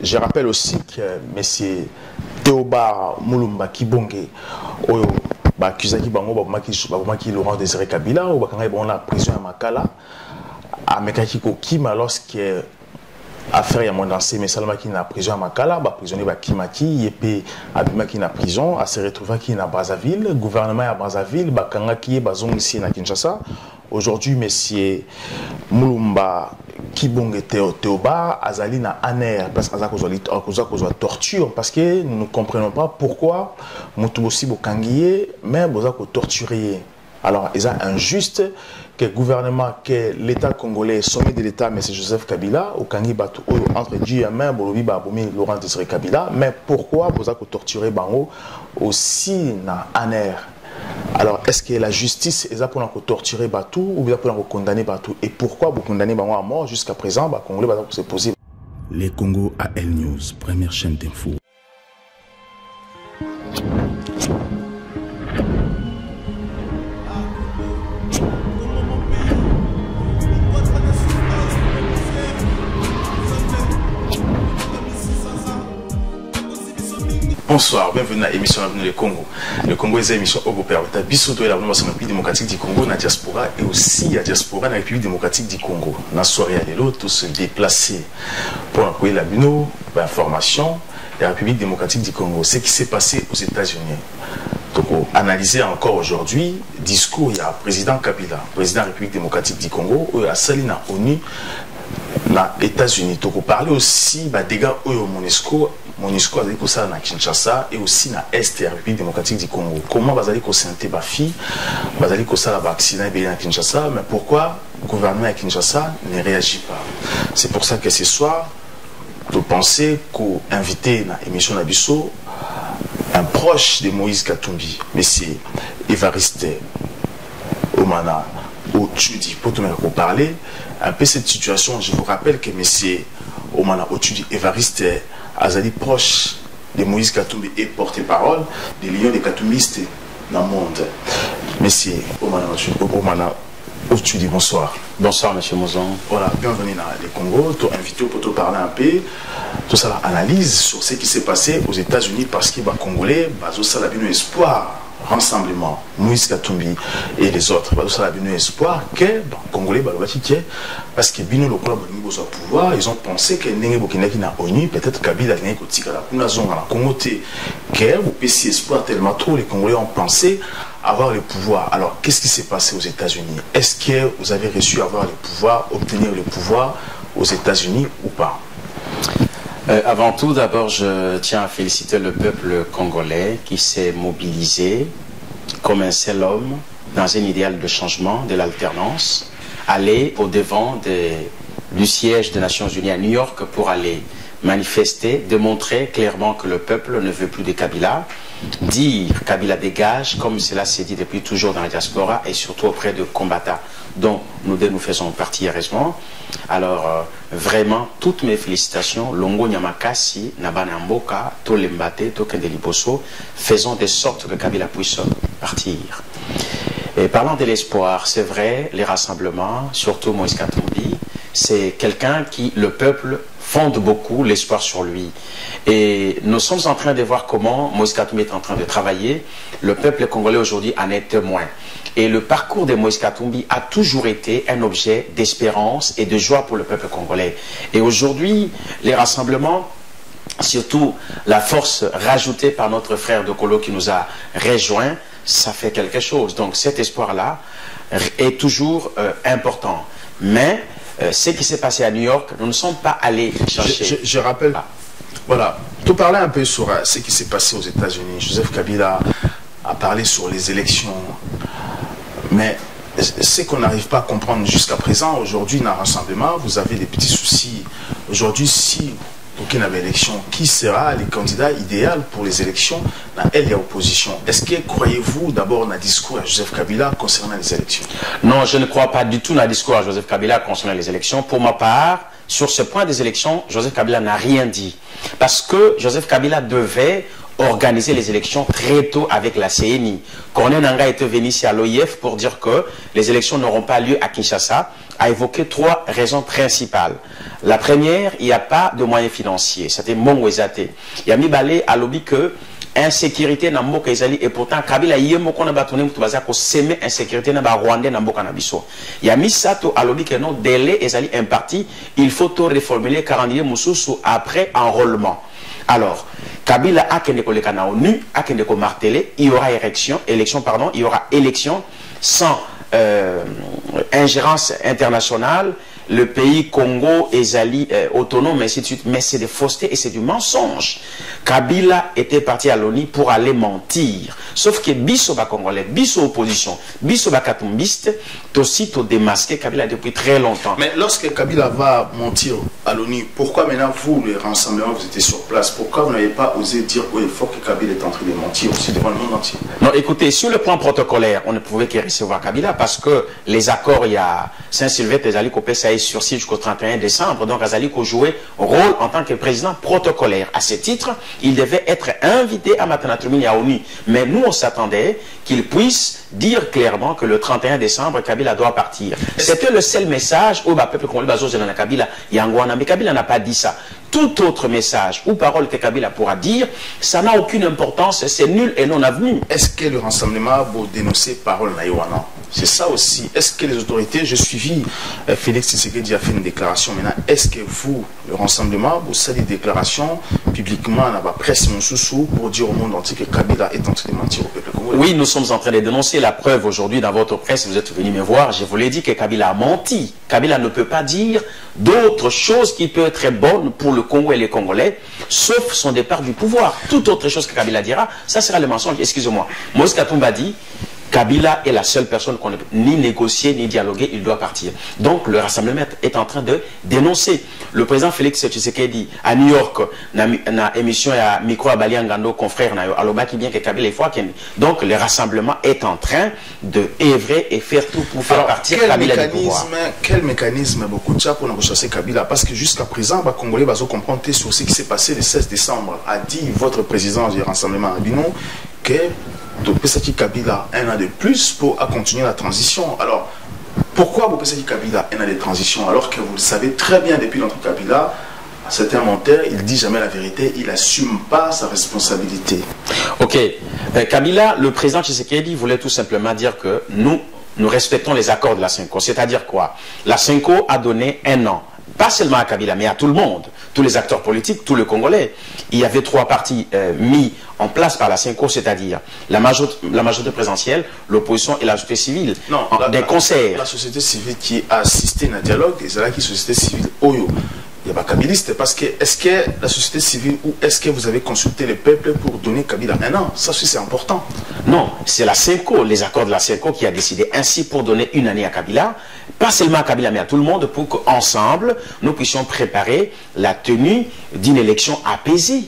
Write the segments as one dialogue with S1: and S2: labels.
S1: je rappelle aussi que M. Théoba Mulumba Kibonge, accusé qui Laurent Désiré Kabila, ou la prison à Makala, à Mekakiko Kima, lorsque affaire ya mondancé mais salama qui na prison à Makala, prisonnier Kimaki, et Abima qui na prison, à se retrouver qui na Brazzaville, gouvernement à Brazzaville, Kanga qui est bazong ici na Kinshasa. Aujourd'hui, monsieur Mulumba Kibonge Théoba, Azali na aner, parce que a torture, parce que nous ne comprenons pas pourquoi Moutubosi Bokangiye, mais Boza torturé. Alors, il est injuste que le gouvernement, que l'État congolais, sommet de l'État, M. Joseph Kabila, au Kangi Batou, entre Dieu et main, Bolobi Baboumi, Laurent Désiré Kabila, mais pourquoi vous avez torturé Bango aussi na aner? Alors, est-ce que la justice est pour torturer Batou ou bien pour condamner Batou? Et pourquoi vous condamnez Bango à mort jusqu'à présent? Congolais va se poser.
S2: Les Congo AL News, première chaîne d'info.
S1: Bonsoir, bienvenue à l'émission Avenue le Congo. Le Congo est une émission au Bopère. Bissoto est la République démocratique du Congo, la diaspora et aussi la diaspora de la République démocratique du Congo. Dans la soirée à l'élo, tous se déplacer pour envoyer la bino, l'information de la République démocratique du Congo. Ce qui s'est passé aux États-Unis. Donc, analyser encore aujourd'hui, discours, il y a le président Kabila, président de la République démocratique du Congo, à Salina ONU, dans les États-Unis. Donc, on parlait aussi des dégâts au MONUSCO a dit que ça dans Kinshasa et aussi dans l'Est de la République démocratique du Congo. Comment vous allez consentir ma fille, vous allez que ça va accident à Kinshasa, mais pourquoi le gouvernement à Kinshasa ne réagit pas? C'est pour ça que ce soir, vous pensez qu'on invité dans l'émission Nabisso un proche de Moïse Katumbi, M. Évariste Omana Otudi, pour tout le monde parler un peu cette situation. Je vous rappelle que M. Omana Otudi Évariste Azali proche de Moïse Katumbi et porte-parole des lions des Katumbistes dans le monde. Monsieur Omana Otudi, bonsoir.
S3: Bonsoir, monsieur Mozon.
S1: Voilà, bienvenue dans le Congo. Tu es invité pour te parler un peu, tout ça, l'analyse sur ce qui s'est passé aux États-Unis parce que les Congolais, ça a un espoir. Rassemblement, Moïse Katumbi et les autres, ça a un espoir que les Congolais, parce que Bino le pouvoir, ils ont pensé que les Burkinabé na ONU, peut-être Kabila n'a pas la Congo, que vous péciez espoir tellement trop, les Congolais ont pensé avoir le pouvoir. Alors, qu'est-ce qui s'est passé aux États-Unis? Est-ce que vous avez reçu avoir le pouvoir, obtenir le pouvoir aux États-Unis ou pas?
S3: Avant tout, d'abord, je tiens à féliciter le peuple congolais qui s'est mobilisé comme un seul homme dans un idéal de changement, de l'alternance, aller au-devant du siège des Nations Unies à New York pour aller manifester, démontrer clairement que le peuple ne veut plus de Kabila, dire Kabila dégage, comme cela s'est dit depuis toujours dans la diaspora et surtout auprès de combattants dont nous faisons partie heureusement. Alors, vraiment, toutes mes félicitations. Longo Nyamakasi, Nabana Mboka, Tolembate, Tokendeliboso, faisons de sorte que Kabila puisse partir. Et parlant de l'espoir, c'est vrai, les rassemblements, surtout Moïse Katumbi, c'est quelqu'un qui, le peuple, fonde beaucoup l'espoir sur lui. Et nous sommes en train de voir comment Moïse Katumbi est en train de travailler. Le peuple congolais aujourd'hui en est témoin. Et le parcours de Moïse Katumbi a toujours été un objet d'espérance et de joie pour le peuple congolais. Et aujourd'hui, les rassemblements, surtout la force rajoutée par notre frère de Kolo qui nous a rejoints, ça fait quelque chose. Donc cet espoir-là est toujours important. Mais ce qui s'est passé à New York, nous ne sommes pas allés chercher.
S1: Je rappelle, voilà, tu parlais un peu sur ce qui s'est passé aux États-Unis. Joseph Kabila a parlé sur les élections. Mais ce qu'on n'arrive pas à comprendre jusqu'à présent, aujourd'hui, dans un rassemblement, vous avez des petits soucis. Aujourd'hui, si aucune élection, qui sera le candidat idéal pour les élections dans l'opposition? Est-ce que croyez-vous d'abord dans le discours à Joseph Kabila concernant les élections?
S3: Non, je ne crois pas du tout dans le discours à Joseph Kabila concernant les élections. Pour ma part, sur ce point des élections, Joseph Kabila n'a rien dit. Parce que Joseph Kabila devait organiser les élections très tôt avec la CNI. Corneille Nangaa était venu ici à l'OIF pour dire que les élections n'auront pas lieu à Kinshasa, a évoqué trois raisons principales. La première, il n'y a pas de moyens financiers. C'était mon Wezate. Il y a mis balé à lobby que insécurité na mboka ezali et pourtant Kabila yemo kona batone mutu baza ko semer insécurité na ba Rwandais na mboka na biso. Il y a mis ça to à lobby que non délai ezali imparti, il faut tout reformuler 40 mususu après enrôlement. Alors, Kabila a kende ko leka na ONU, a kende ko martelé, il y aura élection, il y aura élection sans ingérence internationale. Le pays Congo est autonome, ainsi de suite, mais c'est des faussetés et c'est du mensonge. Kabila était parti à l'ONU pour aller mentir. Sauf que Bisso ba Congolais, Bisso opposition, Bisso ba Katumbiste, aussitôt démasqué Kabila depuis très longtemps.
S1: Mais lorsque Kabila va mentir à l'ONU, pourquoi maintenant vous, les rassemblements, vous étiez sur place? Pourquoi vous n'avez pas osé dire au effort que Kabila est en train de mentir aussi devant le monde entier?
S3: Non, écoutez, sur le plan protocolaire, on ne pouvait que recevoir Kabila parce que les accords, il y a Saint-Sylvestre, les alliés copés, ça est sursis jusqu'au 31 décembre. Donc, Azaliko jouait rôle en tant que président protocolaire. À ce titre, il devait être invité à Matanatrumini à ONU. Mais nous, on s'attendait qu'il puisse dire clairement que le 31 décembre, Kabila doit partir. C'était le seul message où le peuple congolais a Kabila Yangwana. Mais Kabila n'a pas dit ça. Tout autre message ou parole que Kabila pourra dire, ça n'a aucune importance, c'est nul et non avenu.
S1: Est-ce que le rassemblement va dénoncer parole Naïwana? C'est ça aussi. Est-ce que les autorités, j'ai suivi Félix Tshisekedi a fait une déclaration maintenant, est-ce que vous, le rassemblement, vous savez des déclarations publiquement à la presse Moussoussou pour dire au monde entier que Kabila est en train de mentir au peuple congolais?
S3: Oui, nous sommes en train de dénoncer la preuve aujourd'hui dans votre presse, vous êtes venu me voir, je vous l'ai dit que Kabila a menti. Kabila ne peut pas dire d'autres choses qui peuvent être bonnes pour le Congo et les Congolais, sauf son départ du pouvoir. Toute autre chose que Kabila dira, ça sera le mensonge. Excusez-moi. Moïse Katumbi a dit, Kabila est la seule personne qu'on ne peut ni négocier ni dialoguer, il doit partir. Donc le rassemblement est en train de dénoncer. Le président Félix Tshisekedi à New York, na émission à micro à Baliangando, confrère na aloba qui bien que Kabila est fois. Donc le rassemblement est en train de œuvrer et faire tout pour faire partir Kabila du pouvoir.
S1: Quel mécanisme beaucoup de ça pour nous chasser Kabila? Parce que jusqu'à présent, les Congolais vont comprendre sur ce qui s'est passé le 16 décembre. A dit votre président du rassemblement Abino que Bopesaki Kabila un an de plus pour continuer la transition. Alors, pourquoi Bopesaki Kabila un an de transition alors que vous le savez très bien depuis longtemps Kabila, c'est un menteur, il dit jamais la vérité, il n'assume pas sa responsabilité.
S3: Ok, Kabila, le président Tshisekedi voulait tout simplement dire que nous respectons les accords de la CENCO. C'est-à-dire quoi? La CENCO a donné un an. Pas seulement à Kabila, mais à tout le monde, tous les acteurs politiques, tous les Congolais. Il y avait 3 partis mis en place par la CENCO, c'est-à-dire la majorité présidentielle, l'opposition et la société civile.
S1: Non,
S3: des concerts.
S1: La société civile qui a assisté à un dialogue, c'est là qui société civile Oyo. Il n'y a pas Kabiliste parce que est-ce que la société civile ou est-ce que vous avez consulté le peuple pour donner Kabila un an? Ça c'est important.
S3: Non, c'est la CENCO, les accords de la CENCO qui a décidé ainsi pour donner une année à Kabila, pas seulement à Kabila mais à tout le monde pour qu'ensemble nous puissions préparer la tenue d'une élection apaisée.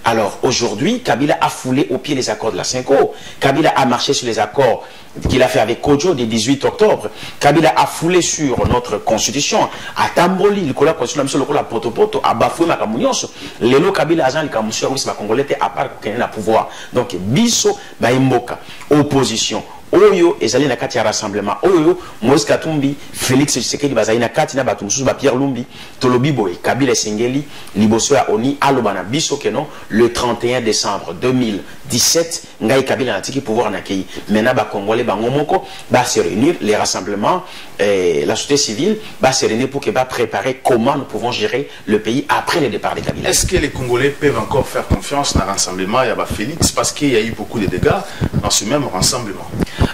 S3: Alors aujourd'hui, Kabila a foulé au pied les accords de la CENCO. Kabila a marché sur les accords qu'il a fait avec Kodjo du 18 octobre. Kabila a foulé sur notre constitution. A Tamboli, le constitution, le potopoto, a bafoué ma camunion. Lelo Kabila agent le camusio, oui, c'est ma congolais, à part qu'il y a pouvoir. Donc, Bisso, Baimboka, opposition. Oyo ezali na kati ya rassemblement oyo Moïse Katumbi Félix Tshisekedi bazali na kati na bato mususu ba Pierre Lumbi tolobi boy Kabila Sengeli liboso ya Oni alobana biso keno le 31 décembre 2017 ngai Kabila na tiki pouvoir na kei mena ba congolais bango moko ba se réunir les rassemblements la société civile va se réunir pour que va préparer comment nous pouvons gérer le pays après le départ de Kabila.
S1: Est-ce que les Congolais peuvent encore faire confiance dans le rassemblement Yaba Félix parce qu'il y a eu beaucoup de dégâts dans ce même rassemblement?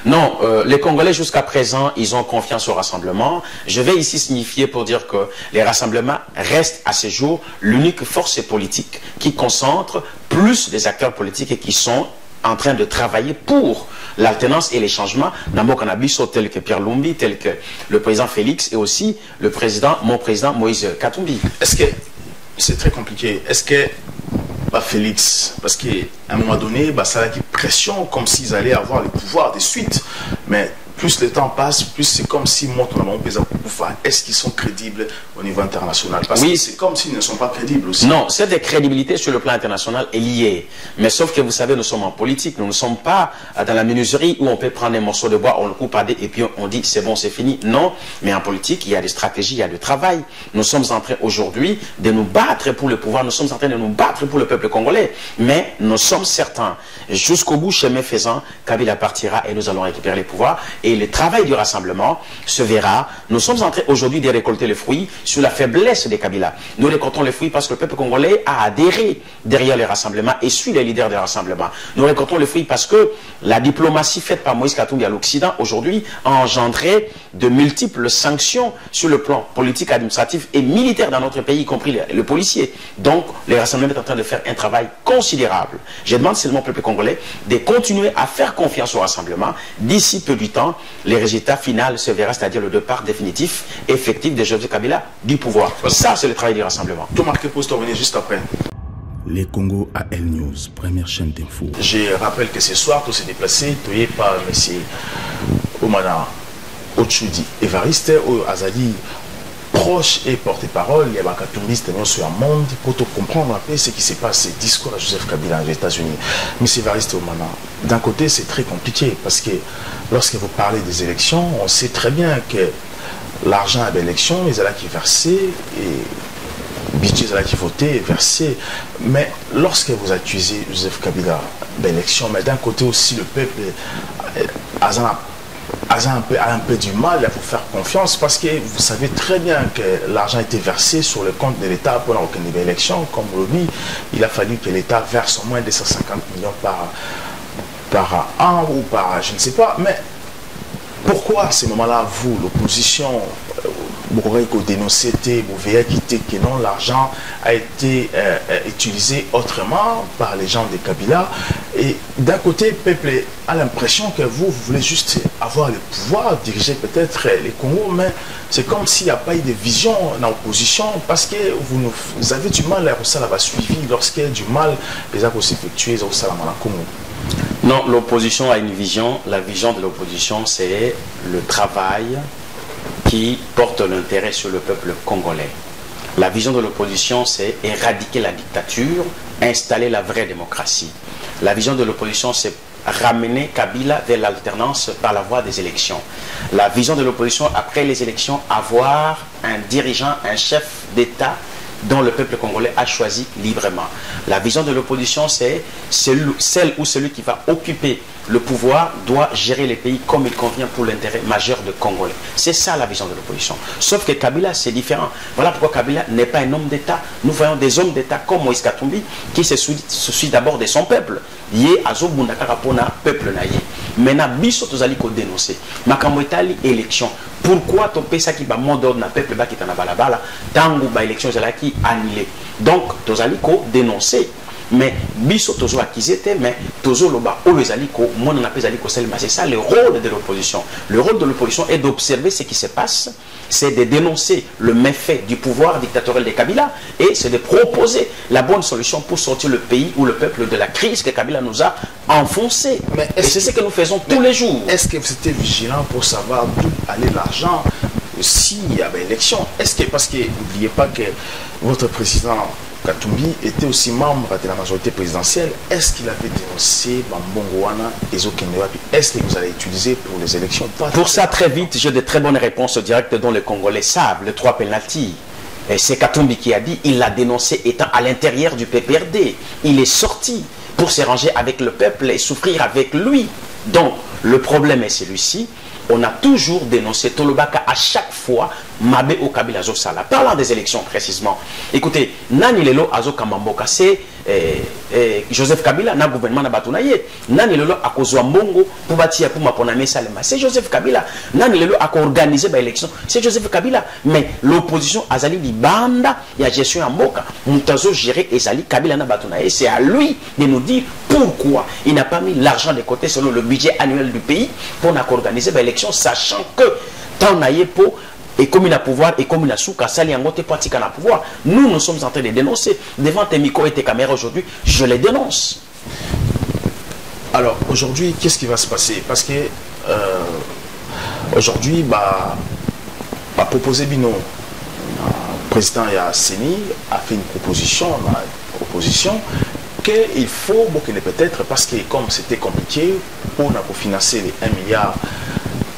S3: Non, les Congolais jusqu'à présent, ils ont confiance au rassemblement. Je vais ici signifier pour dire que les rassemblements restent à ce jour l'unique force politique qui concentre plus des acteurs politiques et qui sont en train de travailler pour l'alternance et les changements dans mon cannabis, tel que Pierre Lumbi, tel que le président Félix et aussi le président, mon président Moïse Katumbi.
S1: Est-ce que c'est très compliqué? Est-ce que Félix, parce qu'à un moment donné, ça a une pression comme s'ils allaient avoir le pouvoir de suite, mais plus le temps passe, plus c'est comme si montent dans mon pays. Est-ce qu'ils sont crédibles au niveau international. Parce
S3: oui,
S1: que c'est comme s'ils ne sont pas crédibles aussi.
S3: Non, cette crédibilité sur le plan international est liée. Mais sauf que vous savez, nous sommes en politique. Nous ne sommes pas dans la menuiserie où on peut prendre un morceau de bois, on le coupe à deux et puis on dit c'est bon, c'est fini. Non, mais en politique, il y a des stratégies, il y a du travail. Nous sommes en train aujourd'hui de nous battre pour le pouvoir. Nous sommes en train de nous battre pour le peuple congolais. Mais nous sommes certains, jusqu'au bout, chemin faisant, Kabila partira et nous allons récupérer les pouvoirs. Et le travail du rassemblement se verra. Nous sommes en train aujourd'hui de récolter les fruits sur la faiblesse de Kabila. Nous récoltons les fruits parce que le peuple congolais a adhéré derrière les rassemblements et suit les leaders des rassemblements. Nous récoltons les fruits parce que la diplomatie faite par Moïse Katumbi à l'Occident aujourd'hui a engendré de multiples sanctions sur le plan politique, administratif et militaire dans notre pays, y compris le policier. Donc, les rassemblements sont en train de faire un travail considérable. Je demande seulement au peuple congolais de continuer à faire confiance au rassemblement. D'ici peu du temps, les résultats finaux se verront, c'est-à-dire le départ définitif, effectif de Joseph Kabila du pouvoir. Ça, c'est le travail du rassemblement.
S1: Tout marqué pour se revenir juste après.
S2: Les Congo AL News, première chaîne d'info.
S1: Je rappelle que ce soir, tout s'est déplacé, tout est par M. Omana Ochudi Evariste, Azali proche et porte-parole, il y a Katumbi, sur un monde pour comprendre un peu ce qui s'est passé, discours à Joseph Kabila aux États-Unis. M. Evariste Omana, d'un côté, c'est très compliqué parce que lorsque vous parlez des élections, on sait très bien que l'argent à l'élection, ils allaient qui verser et budget qui voté, versé. Mais lorsque vous accusez Joseph Kabila d'élection, mais d'un côté aussi le peuple a un peu du mal à vous faire confiance parce que vous savez très bien que l'argent a été versé sur le compte de l'État pendant aucune élection. Comme vous le dites, il a fallu que l'État verse au moins 250 millions par an ou par, je ne sais pas. Mais pourquoi à ce moment-là, vous, l'opposition, vous aurez dénoncé, vous verrez que non, l'argent a été utilisé autrement par les gens de Kabila. Et d'un côté, le peuple a l'impression que vous voulez juste avoir le pouvoir, diriger peut-être les Congo, mais c'est comme s'il n'y a pas eu de vision dans l'opposition parce que vous avez du mal à ça va suivi lorsqu'il y a du mal, les actes s'effectuer au Salamana Congo.
S3: Non, l'opposition a une vision. La vision de l'opposition, c'est le travail qui porte l'intérêt sur le peuple congolais. La vision de l'opposition, c'est éradiquer la dictature, installer la vraie démocratie. La vision de l'opposition, c'est ramener Kabila vers l'alternance par la voie des élections. La vision de l'opposition, après les élections, avoir un dirigeant, un chef d'État dont le peuple congolais a choisi librement. La vision de l'opposition, c'est celle ou celui qui va occuper le pouvoir doit gérer les pays comme il convient pour l'intérêt majeur de Congolais. C'est ça la vision de l'opposition. Sauf que Kabila, c'est différent. Voilà pourquoi Kabila n'est pas un homme d'État. Nous voyons des hommes d'État comme Moïse Katumbi qui se soucie d'abord de son peuple. Yé azo bundakara pona peuple na yé. Maintenant, biso tozali ko dénoncer. Makambo etali élection. Pourquoi ton pesa qui va mot d'ordre na peuple ba qui tana balabala tangu ba élection zalaki annulé. Donc tozali ko dénoncer. Mais biso tozo accusé mais tozo loba o ezali ko mon on appelle zali ko selma. C'est ça le rôle de l'opposition. Le rôle de l'opposition est d'observer ce qui se passe, c'est de dénoncer le méfait du pouvoir dictatorial de Kabila et c'est de proposer la bonne solution pour sortir le pays ou le peuple de la crise que Kabila nous a enfoncé. Et c'est ce que nous faisons tous les jours.
S1: Est-ce que vous étiez vigilant pour savoir d'où allait l'argent s'il y avait élection? Est-ce que, parce que n'oubliez pas que votre président Katumbi était aussi membre de la majorité présidentielle, est-ce qu'il avait dénoncé Bambongouana et Zokendewapi? Est-ce que vous allez utiliser pour les élections?
S3: Pour ça, très vite, j'ai de très bonnes réponses directes dont les Congolais savent, les 3 pénaltys. C'est Katumbi qui a dit, il l'a dénoncé étant à l'intérieur du PPRD. Il est sorti pour se ranger avec le peuple et souffrir avec lui. Donc, le problème est celui-ci. On a toujours dénoncé Tolobaka à chaque fois Mabe au Kabila Zosala. Parlant des élections précisément. Écoutez, Nani Lelo Azo Kamamboka, c'est Joseph Kabila, na gouvernement na Batunaye. Nani Lelo a kozwa mbongo pour bâtir pour maponame salema. C'est Joseph Kabila. Nani Lelo a organisé l'élection. C'est Joseph Kabila. Mais l'opposition Azali Libanda, il y a gestion à Mboka. Moutazo géré Ezali Kabila na Batunaye. C'est à lui de nous dire pourquoi il n'a pas mis l'argent de côté selon le budget annuel du pays pour organiser l'élection, sachant que tant naïepo et comme il a pouvoir et comme il a souka sali angote pratique à pouvoir, nous sommes en train de dénoncer devant tes micros et tes caméras aujourd'hui, je les dénonce.
S1: Alors aujourd'hui, qu'est-ce qui va se passer? Parce que aujourd'hui, proposer Bino président Yasseni a fait une proposition qu'il faut, bon, qu'il est peut-être, parce que comme c'était compliqué, pour financer les 1 milliard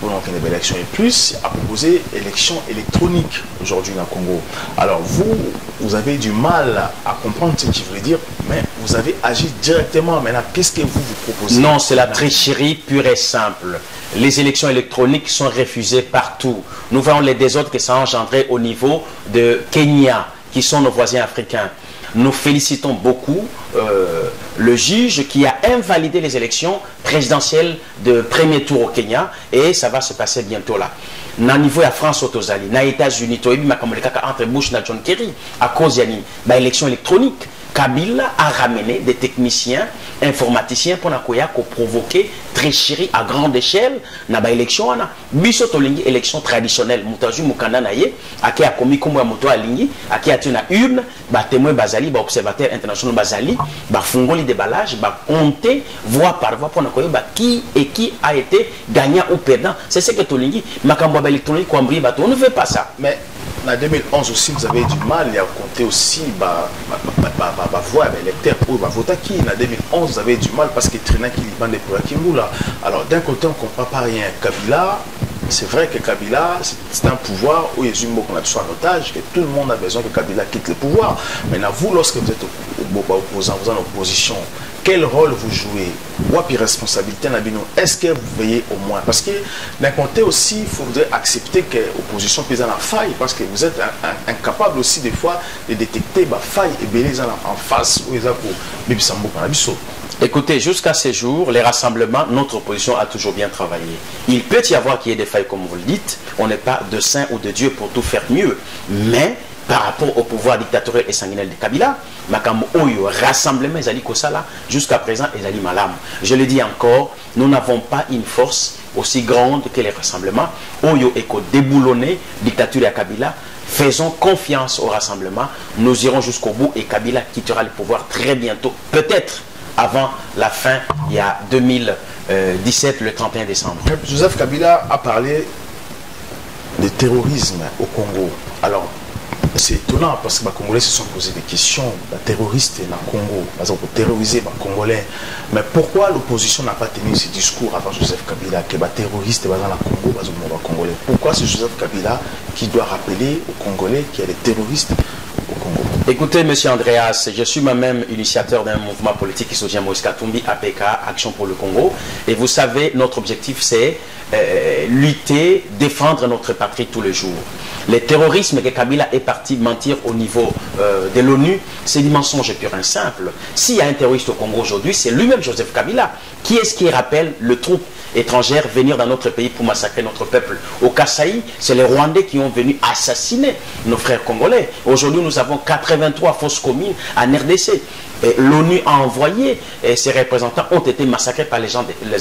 S1: pour une élection et plus, a proposé élection électronique aujourd'hui dans le Congo. Alors vous avez du mal à comprendre ce qu'il veut dire, mais vous avez agi directement. Maintenant, qu'est-ce que vous proposez?
S3: Non, c'est la tricherie pure et simple. Les élections électroniques sont refusées partout. Nous voyons les désordres que ça a engendré au niveau de Kenya, qui sont nos voisins africains. Nous félicitons beaucoup le juge qui a invalidé les élections présidentielles de premier tour au Kenya, et ça va se passer bientôt là. Na niveau ya France Otozali, na États-Unis, toyebi makambo kaka entre Bush na John Kerry à cause yani ba élection électronique. Kabila a ramené des techniciens, informaticiens pour provoquer tricherie à grande échelle dans l'élection. Biso tolingi élection traditionnelle. Moutazu Mukanda naye, aki a commis comme moto alingi, aki a tenu une, ba témoin bazali, ba observateur international bazali, ba fungoli déballage, ba compter voix par voix pour ba qui et qui a été gagnant ou perdant. C'est ce que tolingi. Makambo électronique on ne veut pas ça.
S1: Mais en 2011 aussi, vous avez du mal à compter aussi voix électeur pour voter qui. En 2011, vous avez du mal parce que Trina qui bande pour Kimboula. Alors d'un côté, on ne comprend pas rien. Kabila, c'est vrai que Kabila, c'est un pouvoir où il y a une qu'on a besoin en otage, que tout le monde a besoin que Kabila quitte le pouvoir. Maintenant, vous, lorsque vous êtes opposant, vous êtes en opposition, quel rôle vous jouez? Wapi responsabilité est-ce que vous veillez au moins? Parce que d'un côté aussi, il faudrait accepter que l'opposition pèse en faille, parce que vous êtes incapable aussi des fois de détecter la faille et les en face où ils ont pour.
S3: Écoutez, jusqu'à ces jours, les rassemblements, notre opposition a toujours bien travaillé. Il peut y avoir qu'il y ait des failles, comme vous le dites. On n'est pas de saint ou de Dieu pour tout faire mieux. Mais par rapport au pouvoir dictatorial et sanguinaire de Kabila, Makam Oyo, rassemblement, Ezali Kosala, jusqu'à présent, Ezali Malam. Je le dis encore, nous n'avons pas une force aussi grande que les rassemblements. Oyo Eko déboulonné, dictature à Kabila. Faisons confiance au rassemblement. Nous irons jusqu'au bout et Kabila quittera le pouvoir très bientôt, peut-être avant la fin, il y a 2017, le 31 décembre.
S1: Joseph Kabila a parlé de terrorisme au Congo. Alors, c'est étonnant parce que les Congolais se sont posé des questions. Les terroristes dans le Congo, pour terroriser les Congolais. Mais pourquoi l'opposition n'a pas tenu ce discours avant Joseph Kabila que les terroristes dans le Congo, les Congolais? Pourquoi c'est Joseph Kabila qui doit rappeler aux Congolais qu'il y a des terroristes au Congo?
S3: Écoutez, monsieur Andreas, je suis moi-même initiateur d'un mouvement politique qui soutient Moïse Katumbi, APK, Action pour le Congo. Et vous savez, notre objectif, c'est lutter, défendre notre patrie tous les jours. Le terrorisme que Kabila est parti mentir au niveau de l'ONU, c'est du mensonge pur et simple. S'il y a un terroriste au Congo aujourd'hui, c'est lui-même Joseph Kabila. Qui est-ce qui rappelle le troupe étrangère venir dans notre pays pour massacrer notre peuple? Au Kasaï, c'est les Rwandais qui ont venu assassiner nos frères congolais. Aujourd'hui, nous avons 83 fausses communes en RDC. L'ONU a envoyé, et ses représentants ont été massacrés par les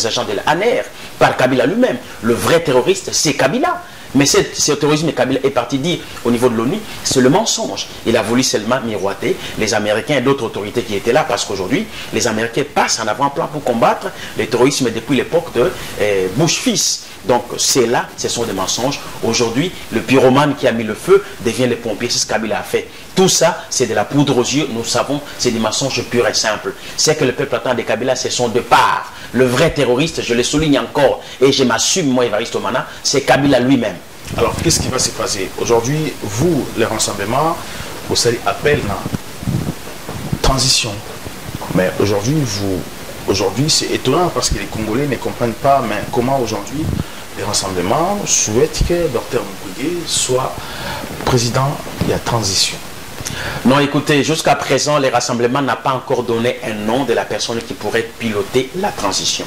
S3: agents de l'ANR, par Kabila lui-même. Le vrai terroriste, c'est Kabila. Mais ce terrorisme, Kabila est parti dire au niveau de l'ONU, c'est le mensonge. Il a voulu seulement miroiter les Américains et d'autres autorités qui étaient là, parce qu'aujourd'hui, les Américains passent en avant-plan pour combattre le terrorisme depuis l'époque de Bush fils. Donc c'est là, ce sont des mensonges. Aujourd'hui, le pyromane qui a mis le feu devient le pompier, c'est ce que Kabila a fait. Tout ça, c'est de la poudre aux yeux, nous savons, c'est des mensonges purs et simples. C'est que le peuple attend de Kabila, c'est son départ. Le vrai terroriste, je le souligne encore, et je m'assume, moi, Évariste Omana, c'est Kabila lui-même.
S1: Alors, qu'est-ce qui va se passer? Aujourd'hui, vous, les rassemblements, vous savez, appel à transition. Mais aujourd'hui, c'est étonnant parce que les Congolais ne comprennent pas, mais comment aujourd'hui les rassemblements souhaitent que Dr Mukwege soit président de la transition.
S3: Non, écoutez, jusqu'à présent, les rassemblements n'ont pas encore donné un nom de la personne qui pourrait piloter la transition.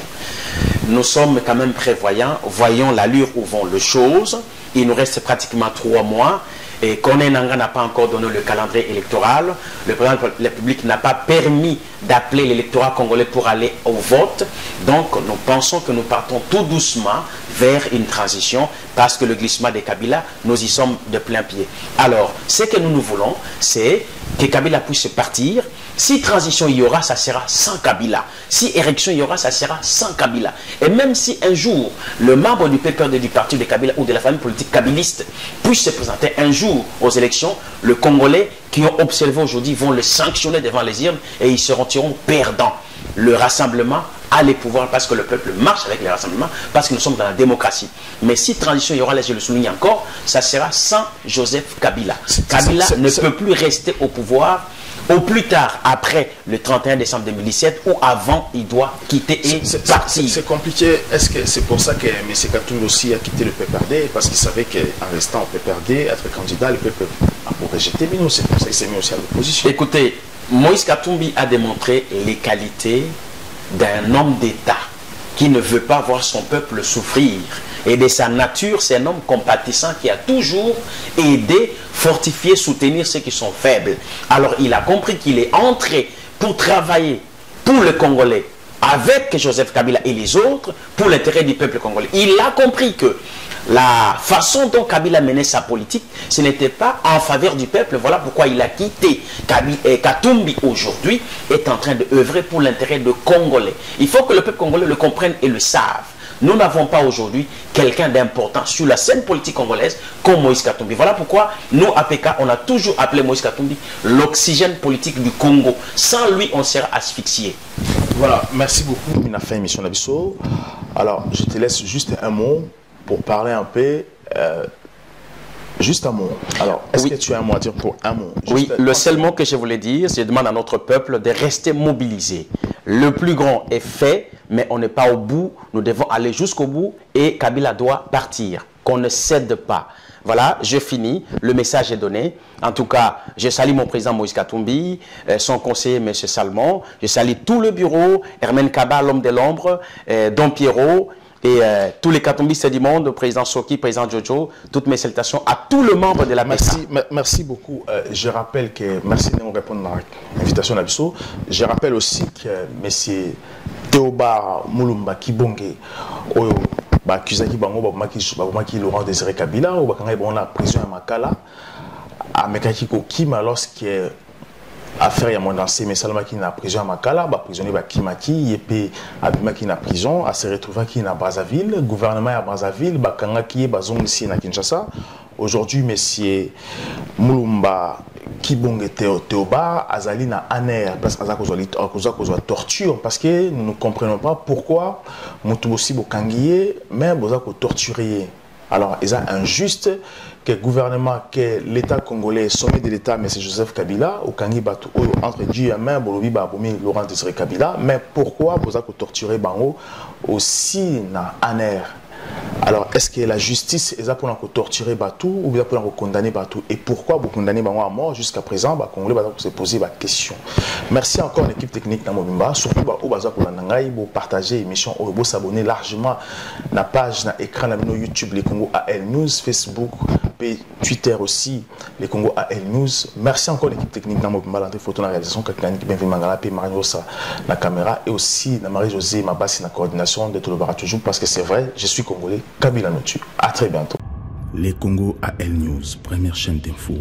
S3: Nous sommes quand même prévoyants, voyons l'allure où vont les choses. Il nous reste pratiquement 3 mois. Et Kone Nanga n'a pas encore donné le calendrier électoral. Le président de la République n'a pas permis d'appeler l'électorat congolais pour aller au vote. Donc nous pensons que nous partons tout doucement vers une transition parce que le glissement des Kabila, nous y sommes de plein pied. Alors, ce que nous voulons, c'est que Kabila puisse partir Si transition il y aura, ça sera sans Kabila. Si érection il y aura, ça sera sans Kabila. Et même si un jour, le membre du PPRD du parti de Kabila ou de la famille politique kabiliste puisse se présenter un jour aux élections, le Congolais qui ont observé aujourd'hui vont le sanctionner devant les urnes et ils se retireront perdants. Le rassemblement a les pouvoirs parce que le peuple marche avec les rassemblements, parce que nous sommes dans la démocratie. Mais si transition il y aura, là je le souligne encore, ça sera sans Joseph Kabila. Kabila ne peut plus rester au pouvoir. Au plus tard, après le 31 décembre 2017, ou avant, il doit quitter et partir.
S1: C'est compliqué. Est-ce que c'est pour ça que M. Katumbi aussi a quitté le PPRD? Parce qu'il savait qu'en restant au PPRD, être candidat, le peuple a pour rejeter. Mais nous, c'est pour ça qu'il s'est mis aussi à l'opposition.
S3: Écoutez, Moïse Katumbi a démontré les qualités d'un homme d'État qui ne veut pas voir son peuple souffrir. Et de sa nature, c'est un homme compatissant qui a toujours aidé, fortifié, soutenir ceux qui sont faibles. Alors il a compris qu'il est entré pour travailler pour le Congolais avec Joseph Kabila et les autres pour l'intérêt du peuple congolais. Il a compris que la façon dont Kabila menait sa politique, ce n'était pas en faveur du peuple. Voilà pourquoi il a quitté. Katumbi aujourd'hui est en train d'œuvrer pour l'intérêt de Congolais. Il faut que le peuple congolais le comprenne et le savent. Nous n'avons pas aujourd'hui quelqu'un d'important sur la scène politique congolaise comme Moïse Katumbi. Voilà pourquoi nous, APK, on a toujours appelé Moïse Katumbi l'oxygène politique du Congo. Sans lui, on sera asphyxié.
S1: Voilà, merci beaucoup. On a fait émission d'Abisso. Alors, je te laisse juste un mot pour parler un peu. Juste un mot. Alors, est-ce que tu as un mot à dire pour un mot?
S3: Oui, le seul mot que je voulais dire, je demande à notre peuple de rester mobilisé. Le plus grand est fait, mais on n'est pas au bout. Nous devons aller jusqu'au bout et Kabila doit partir. Qu'on ne cède pas. Voilà, je finis. Le message est donné. En tout cas, je salue mon président Moïse Katumbi, son conseiller M. Salmon. Je salue tout le bureau, Hermène Kaba, l'homme de l'ombre, Don Pierrot, et tous les katumbistes du monde, le président Soki, le président Jojo, toutes mes salutations à tous les membres de la
S1: merci, merci beaucoup. Je rappelle que, merci de me répondre à l'invitation d'Abisso. Je rappelle aussi que M. Théobar Moulumba Kibonge, accusé qui Laurent Désiré Kabila, ou la prison à Makala, à Mekakiko Kima, lorsque affaire ya mon ancien mais seulement qui na prison à Makala, prisonnier Kimaki, et puis Abima qui na prison, à se retrouver qui na Brazzaville, gouvernement à Brazzaville, Bakanga qui est bazong ici na Kinshasa. Aujourd'hui, monsieur Moulumba Kibonge Théobar, Azali na aner, parce que Azako torture, parce que nous ne comprenons pas pourquoi Moutoubosi Bokangié, même Bozako torturé. Alors, il est injuste que le gouvernement, que l'État congolais, sommet de l'État, M. Joseph Kabila, ou Kangi Batou, entre Dieu et main, Bolobi Baboumi, Laurent Désiré Kabila, mais pourquoi vous avez torturé Bango aussi na aner? Alors, est-ce que la justice est pour torturer Batou ou bien pour condamner Batou? Et pourquoi vous condamnez Bango à mort jusqu'à présent? Les Congolais vont se poser la question. Merci encore à l'équipe technique dans Mobimba. Surtout, vous partagez l'émission, vous s'abonner largement à la page, à l'écran de YouTube, les Congo AL News, Facebook, et Twitter aussi, les Congo AL News. Merci encore à l'équipe technique dans Mobimba, dans les photos, dans la réalisation, la caméra et aussi Marie-Josée Mabassi, la coordination de tout le bar toujours parce que c'est vrai, je suis Congolais. Kabila nous tue. À très bientôt.
S2: Les Congo AL News, première chaîne d'info.